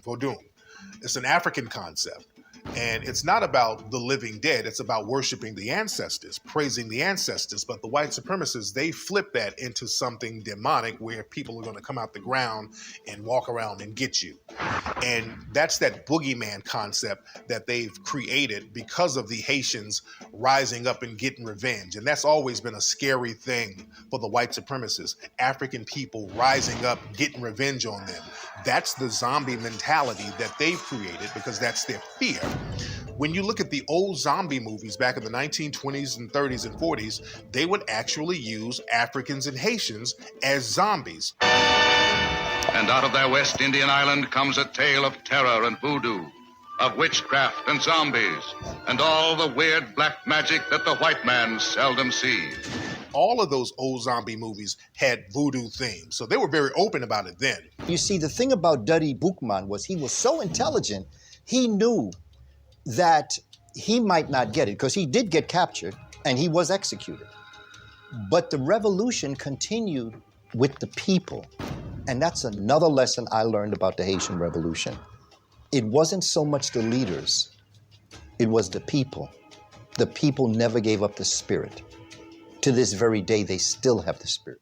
Voodoo. It's an African concept. And it's not about the living dead. It's about worshiping the ancestors, praising the ancestors. But the white supremacists, they flip that into something demonic where people are going to come out the ground and walk around and get you. And that's that boogeyman concept that they've created because of the Haitians rising up and getting revenge. And that's always been a scary thing for the white supremacists. African people rising up, getting revenge on them. That's the zombie mentality that they've created because that's their fear. When you look at the old zombie movies back in the 1920s and 30s and 40s, they would actually use Africans and Haitians as zombies. And out of their West Indian island comes a tale of terror and voodoo, of witchcraft and zombies, and all the weird black magic that the white man seldom sees. All of those old zombie movies had voodoo themes, so they were very open about it then. You see, the thing about Duddy Boukman was he was so intelligent, he knew that he might not get it, because he did get captured and he was executed. But the revolution continued with the people. And that's another lesson I learned about the Haitian Revolution. It wasn't so much the leaders, it was the people. The people never gave up the spirit. To this very day, they still have the spirit.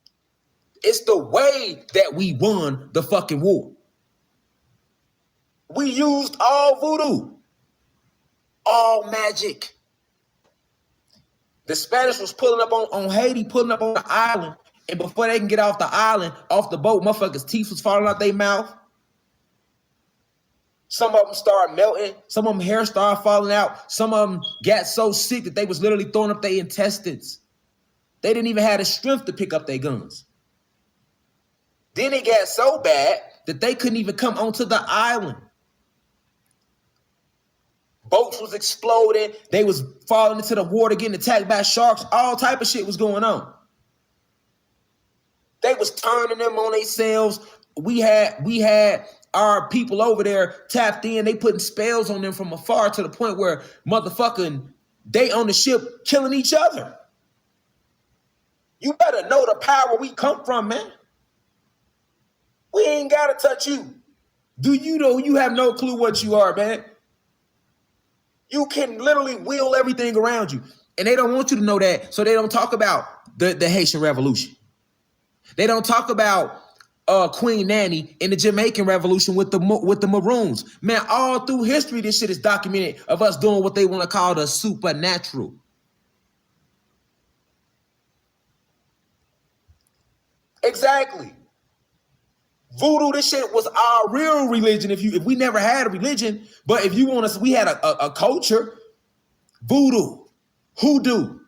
It's the way that we won the fucking war. We used all voodoo, all magic. The Spanish was pulling up on Haiti, pulling up on the island. And before they can get off the island, off the boat, motherfuckers' teeth was falling out their mouth. Some of them started melting. Some of them hair started falling out. Some of them got so sick that they was literally throwing up their intestines. They didn't even have the strength to pick up their guns. Then it got so bad that they couldn't even come onto the island. Boats was exploding. They was falling into the water, getting attacked by sharks. All type of shit was going on. They was turning them on themselves. We had our people over there tapped in. They putting spells on them from afar to the point where motherfucking they on the ship killing each other. You better know the power we come from, man. We ain't gotta touch you. Do you know you have no clue what you are, man? You can literally wheel everything around you. And they don't want you to know that, so they don't talk about the Haitian Revolution. They don't talk about Queen Nanny in the Jamaican Revolution with the Maroons. Man, all through history, this shit is documented of us doing what they want to call the supernatural. Exactly. Voodoo, this shit was our real religion. If we never had a religion, but if you want us, we had a culture. Voodoo, hoodoo.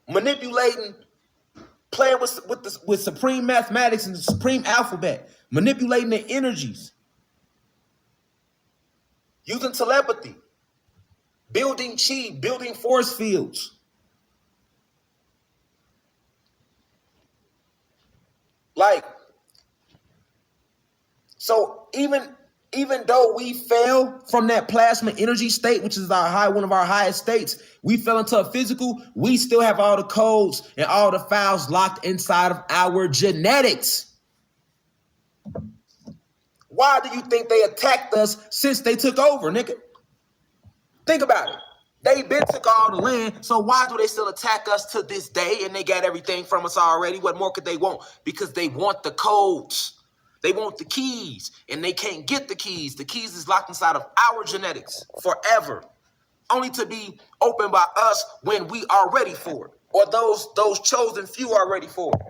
Manipulating, playing with supreme mathematics and the supreme alphabet, manipulating the energies, using telepathy, building chi, building force fields. Like, so even though we fell from that plasma energy state, which is one of our highest states, we fell into a physical, we still have all the codes and all the files locked inside of our genetics. Why do you think they attacked us since they took over, nigga? Think about it. They been took all the land, so why do they still attack us to this day and they got everything from us already? What more could they want? Because they want the codes. They want the keys, and they can't get the keys. The keys is locked inside of our genetics forever, only to be opened by us when we are ready for it, or those chosen few are ready for it.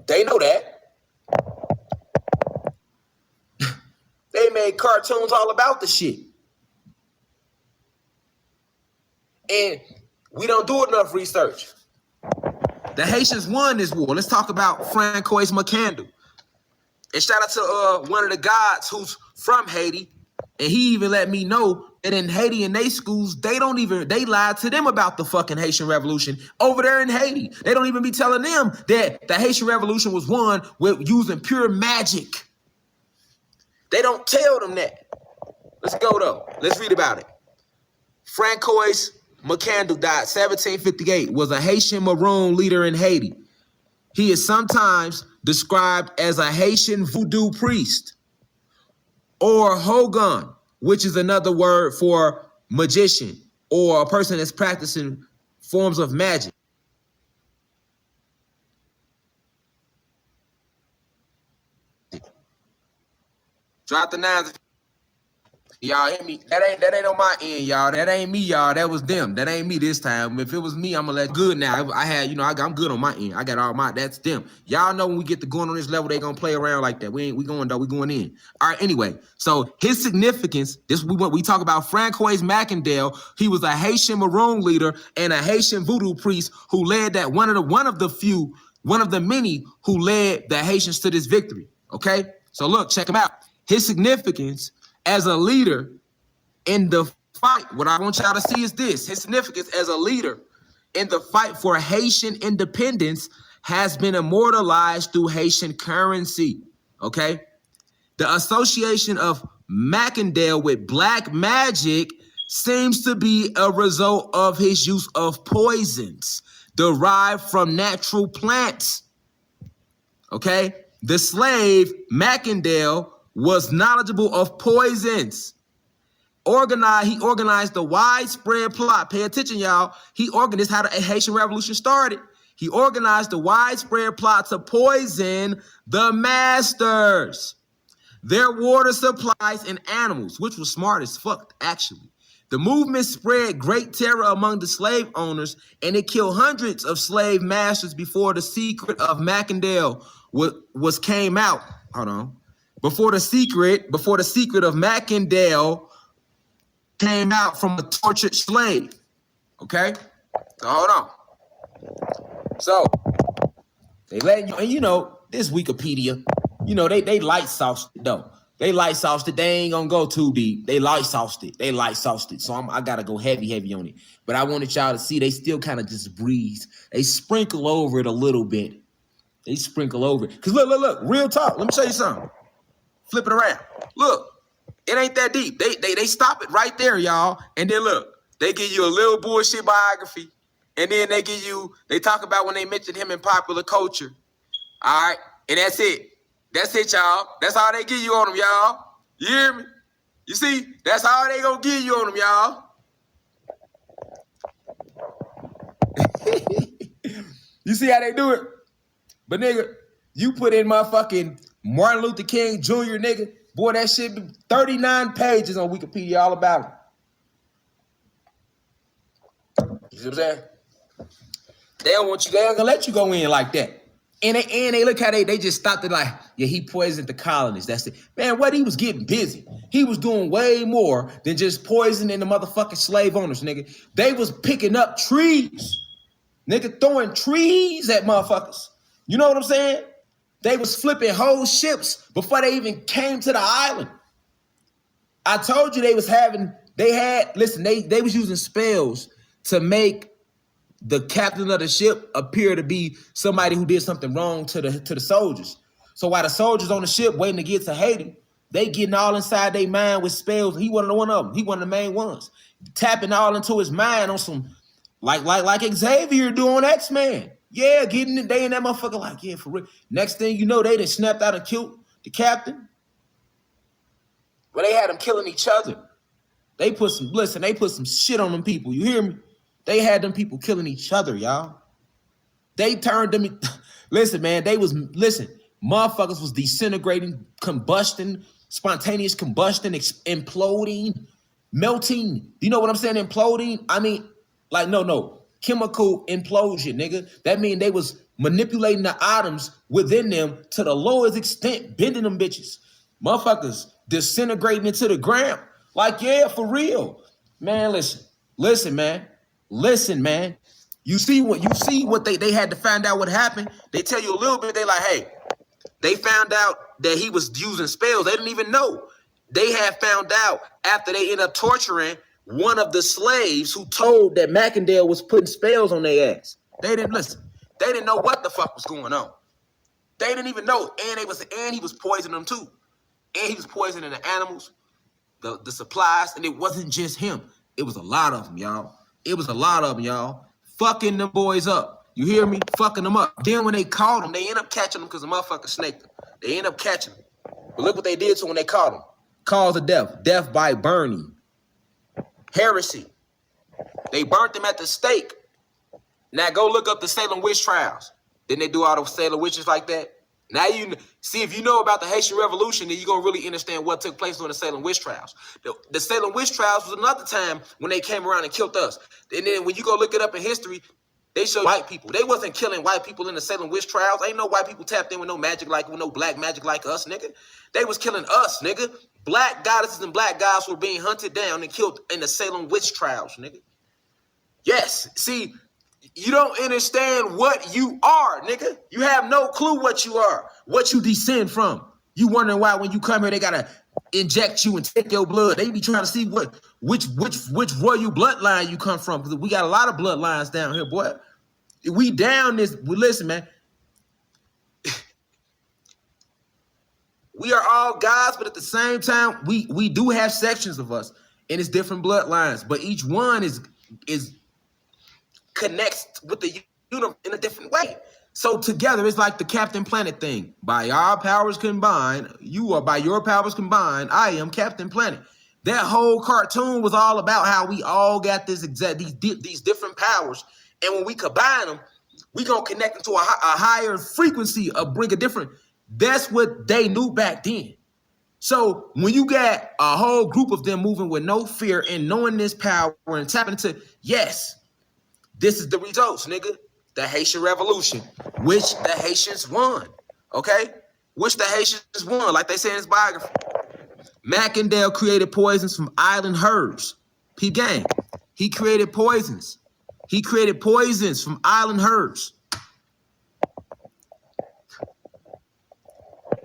They know that. They made cartoons all about the shit. And we don't do enough research. The Haitians won this war. Let's talk about Francois Macandou. And shout out to one of the gods who's from Haiti. And he even let me know that in Haiti in their schools, they lied to them about the fucking Haitian Revolution over there in Haiti. They don't even be telling them that the Haitian Revolution was won with using pure magic. They don't tell them that. Let's go though. Let's read about it. Francois McCandle died 1758, was a Haitian Maroon leader in Haiti. He is sometimes described as a Haitian voodoo priest or Hogun, which is another word for magician or a person that's practicing forms of magic. Drop the nines. Y'all hear me? That ain't on my end, y'all. That ain't me, y'all. That was them. That ain't me this time. If it was me, I'm gonna let good now. I had, I'm good on my end. I got all my. That's them. Y'all know when we get to going on this level, they gonna play around like that. We going in. All right. Anyway, so his significance. We talk about Francois Macandale. He was a Haitian Maroon leader and a Haitian voodoo priest who led that one of the many who led the Haitians to this victory. Okay. So look, check him out. His significance as a leader in the fight, what I want y'all to see is this. His significance as a leader in the fight for Haitian independence has been immortalized through Haitian currency, okay? The association of Macandale with black magic seems to be a result of his use of poisons derived from natural plants, okay? The slave, Macandale, was knowledgeable of poisons. He organized the widespread plot. Pay attention, y'all. This is how the Haitian Revolution started. He organized the widespread plot to poison the masters, their water supplies, and animals, which was smart as fuck, actually. The movement spread great terror among the slave owners, and it killed hundreds of slave masters before the secret of Macandale came out. Hold on. Before the secret of Macandale came out from a tortured slave. Okay? So hold on. So they let you, and this Wikipedia, they light sauced it though. They light sauced it. They ain't gonna go too deep. They light sauced it. So I gotta go heavy on it. But I wanted y'all to see they still kind of just breeze. They sprinkle over it a little bit. Cause look, real talk. Let me show you something. Flip it around. Look, it ain't that deep. They stop it right there, y'all. And then look, they give you a little bullshit biography. And then they talk about when they mentioned him in popular culture. All right. And that's it. That's it, y'all. That's all they give you on them, y'all. You hear me? You see? That's all they gonna give you on them, y'all. You see how they do it? But nigga, you put in motherfucking Martin Luther King Jr., nigga. Boy, that shit be 39 pages on Wikipedia all about it. You see what I'm saying? They ain't gonna let you go in like that. And they look how they just stopped it like, yeah, he poisoned the colonists. That's it. Man, he was getting busy. He was doing way more than just poisoning the motherfucking slave owners, nigga. They was picking up trees. Nigga, throwing trees at motherfuckers. You know what I'm saying? They was flipping whole ships before they even came to the island. I told you they was using spells to make the captain of the ship appear to be somebody who did something wrong to the soldiers. So while the soldiers on the ship waiting to get to Haiti, they getting all inside their mind with spells. He wasn't one of them. He one of the main ones. Tapping all into his mind on some like Xavier doing X-Men. Yeah, getting it. They in that motherfucker like, yeah, for real. Next thing you know, they done snapped out and killed the captain. Well, they had them killing each other. They put some shit on them people. You hear me? They had them people killing each other, y'all. They turned them. Listen, man, motherfuckers was disintegrating, combustion, spontaneous combustion, imploding, melting. Do you know what I'm saying? Imploding? I mean, like, no. Chemical implosion, nigga. That mean they was manipulating the atoms within them to the lowest extent, bending them bitches. Motherfuckers disintegrating into the ground. Like, yeah, for real. Man, listen, man. You see what they had to find out what happened. They tell you a little bit, they like, hey, they found out that he was using spells. They didn't even know. They had found out after they ended up torturing one of the slaves who told that Macandale was putting spells on their ass. They didn't listen. They didn't know what the fuck was going on. They didn't even know. And he was poisoning them too. And he was poisoning the animals, the supplies, and it wasn't just him. It was a lot of them, y'all. It was a lot of them, y'all. Fucking them boys up. You hear me? Fucking them up. Then when they caught them, they end up catching them because the motherfucker snaked them. They end up catching them. But look what they did to them when they caught them. Cause of death. Death by burning. Heresy. They burnt them at the stake. Now go look up the Salem witch trials. Didn't they do all those Salem witches like that? Now you see, if you know about the Haitian Revolution, then you're going to really understand what took place during the Salem witch trials. The Salem witch trials was another time when they came around and killed us. And then when you go look it up in history, they show white people. They wasn't killing white people in the Salem witch trials. Ain't no white people tapped in with no magic with no black magic like us, nigga. They was killing us, nigga. Black goddesses and black gods were being hunted down and killed in the Salem witch trials, nigga. Yes, see, you don't understand what you are, nigga. You have no clue what you are, what you descend from. You wondering why when you come here, they gotta inject you and take your blood. They be trying to see which royal bloodline you come from, because we got a lot of bloodlines down here, boy. We down this. Well, listen, man. We are all gods, but at the same time, we do have sections of us, and it's different bloodlines. But each one is connects with the universe in a different way. So together, it's like the Captain Planet thing. By our powers combined, you are by your powers combined, I am Captain Planet. That whole cartoon was all about how we all got these different powers, and when we combine them, we gonna connect into a higher frequency of bring a different. That's what they knew back then. So when you got a whole group of them moving with no fear and knowing this power and tapping into, yes, this is the results, nigga. The Haitian Revolution, which the Haitians won, okay? Which the Haitians won, like they say in his biography. Mackendale created poisons from island herbs. Peep gang. He created poisons. He created poisons from island herbs.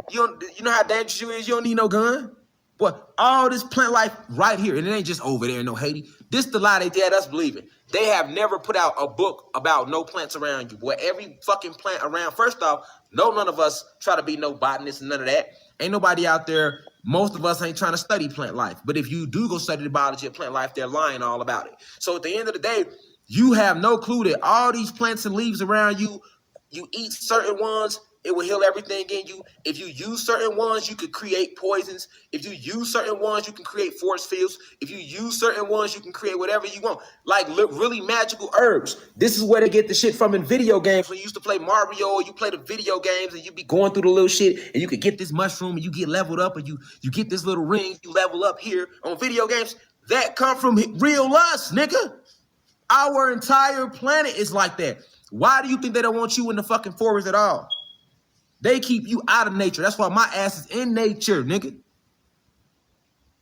You know how dangerous you is? You don't need no gun. Boy, all this plant life right here, and it ain't just over there in no Haiti. This the lie they had us believing. They have never put out a book about no plants around you. Boy, every fucking plant around. First off, none of us try to be no botanists and none of that. Ain't nobody out there. Most of us ain't trying to study plant life. But if you do go study the biology of plant life, they're lying all about it. So at the end of the day, you have no clue that all these plants and leaves around you, you eat certain ones, it will heal everything in you. If you use certain ones, you could create poisons. If you use certain ones, you can create force fields. If you use certain ones, you can create whatever you want. Like really magical herbs. This is where they get the shit from in video games. When you used to play Mario, you play the video games and you be going through the little shit and you could get this mushroom and you get leveled up and you get this little ring, you level up here on video games. That come from real us, nigga. Our entire planet is like that. Why do you think they don't want you in the fucking forest at all? They keep you out of nature. That's why my ass is in nature, nigga.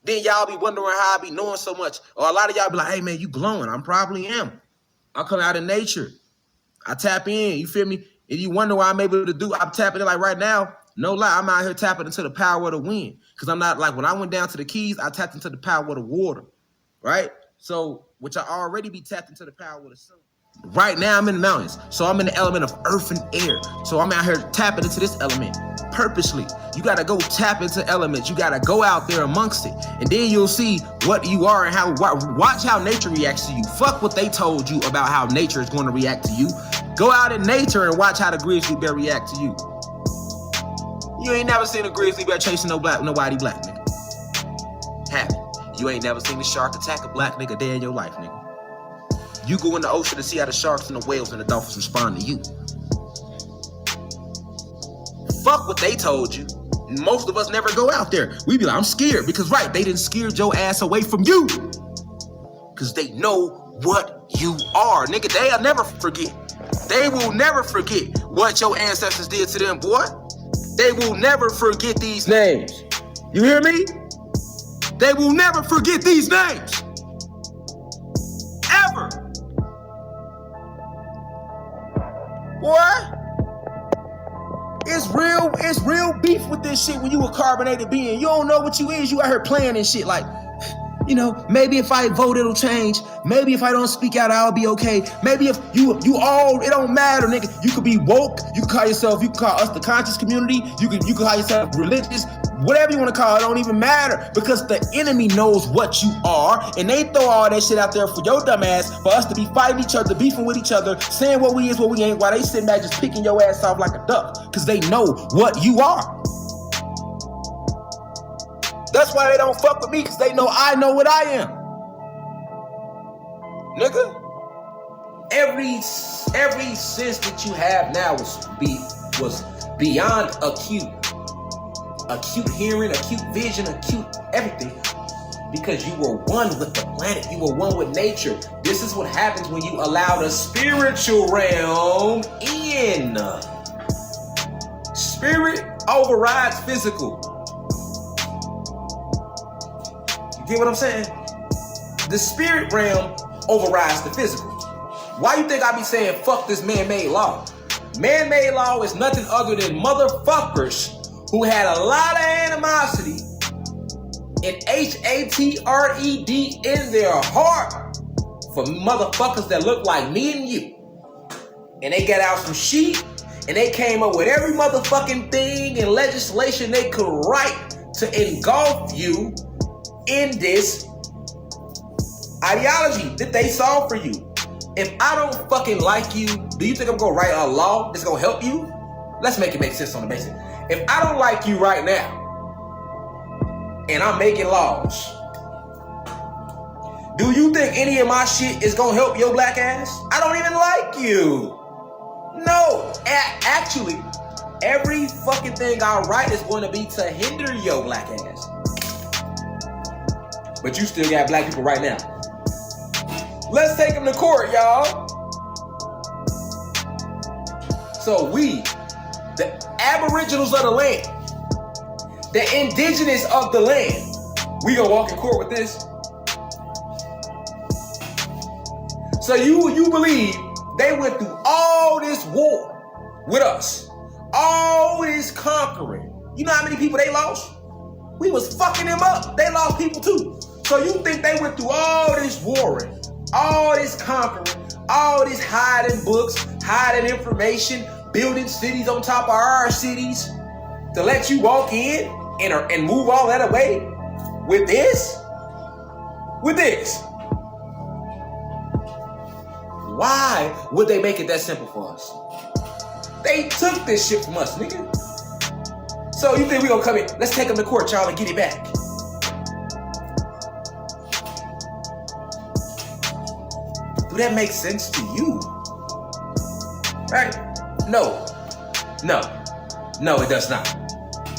Then y'all be wondering how I be knowing so much. Or a lot of y'all be like, hey, man, you glowing. I probably am. I come out of nature. I tap in. You feel me? If you wonder why I'm able to do, I'm tapping in like right now. No lie, I'm out here tapping into the power of the wind. Because I'm not like, when I went down to the Keys, I tapped into the power of the water. Right? So, which I already be tapped into the power of the sun. Right now, I'm in the mountains, so I'm in the element of earth and air. So I'm out here tapping into this element purposely. You got to go tap into elements. You got to go out there amongst it, and then you'll see what you are and how. Watch how nature reacts to you. Fuck what they told you about how nature is going to react to you. Go out in nature and watch how the grizzly bear react to you. You ain't never seen a grizzly bear chasing nobody black, nigga. Haven't. You ain't never seen a shark attack a black nigga day in your life, nigga. You go in the ocean to see how the sharks and the whales and the dolphins respond to you. Fuck what they told you. Most of us never go out there. We be like, I'm scared. Because right, they didn't scare your ass away from you. Because they know what you are. Nigga, they'll never forget. They will never forget what your ancestors did to them, boy. They will never forget these names. You hear me? They will never forget these names. Ever. Boy, it's real beef with this shit when you a carbonated being. You don't know what you is. You out here playing and shit like, you know, maybe if I vote, it'll change. Maybe if I don't speak out, I'll be okay. Maybe if you all, it don't matter, nigga. You could be woke. You can call us the conscious community. You can call yourself religious. whatever you want to call it, don't even matter, because the enemy knows what you are, and they throw all that shit out there for your dumb ass, for us to be fighting each other, beefing with each other, saying what we is, what we ain't, while they sitting back just picking your ass off like a duck, because they know what you are. That's why they don't fuck with me, because they know I know what I am. Nigga, every sense that you have now was beyond acute hearing, acute vision, acute everything, because you were one with the planet, you were one with nature. This is what happens when you allow the spiritual realm in. Spirit overrides physical. You get what I'm saying? The spirit realm overrides the physical. Why you think I be saying fuck this man-made law? Man-made law is nothing other than motherfuckers who had a lot of animosity and hatred in their heart for motherfuckers that look like me and you. And they got out some shit and they came up with every motherfucking thing and legislation they could write to engulf you in this ideology that they saw for you. If I don't fucking like you, do you think I'm gonna write a law that's gonna help you? Let's make it make sense on the basic. If I don't like you right now, and I'm making laws, do you think any of my shit is gonna help your black ass? I don't even like you. No, actually, every fucking thing I write is going to be to hinder your black ass. But you still got black people right now. Let's take them to court, y'all. So we, the aboriginals of the land, the indigenous of the land, we gonna walk in court with this? So you believe they went through all this war with us, all this conquering. You know how many people they lost? We was fucking them up. They lost people too. So you think they went through all this warring, all this conquering, all this hiding books, hiding information, building cities on top of our cities to let you walk in and move all that away with this? With this? Why would they make it that simple for us? They took this shit from us, nigga. So you think we gonna come in, let's take them to court, y'all, and get it back. Do that make sense to you? Right? No, it does not.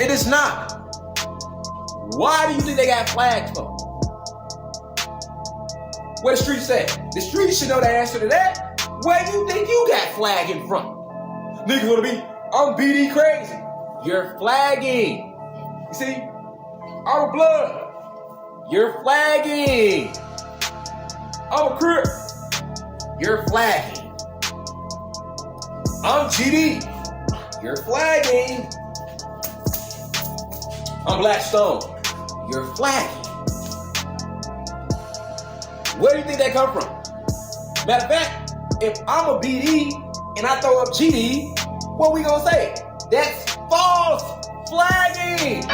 It is not. Why do you think they got flags for? What the streets say? The streets should know the answer to that. Where do you think you got flagging from? Niggas wanna be, I'm BD crazy. You're flagging. You see? I'm a blood. You're flagging. I'm a crip. You're flagging. I'm GD. You're flagging. I'm Blackstone. You're flagging. Where do you think that come from? Matter of fact, if I'm a BD and I throw up GD, what we gonna say? That's false flagging.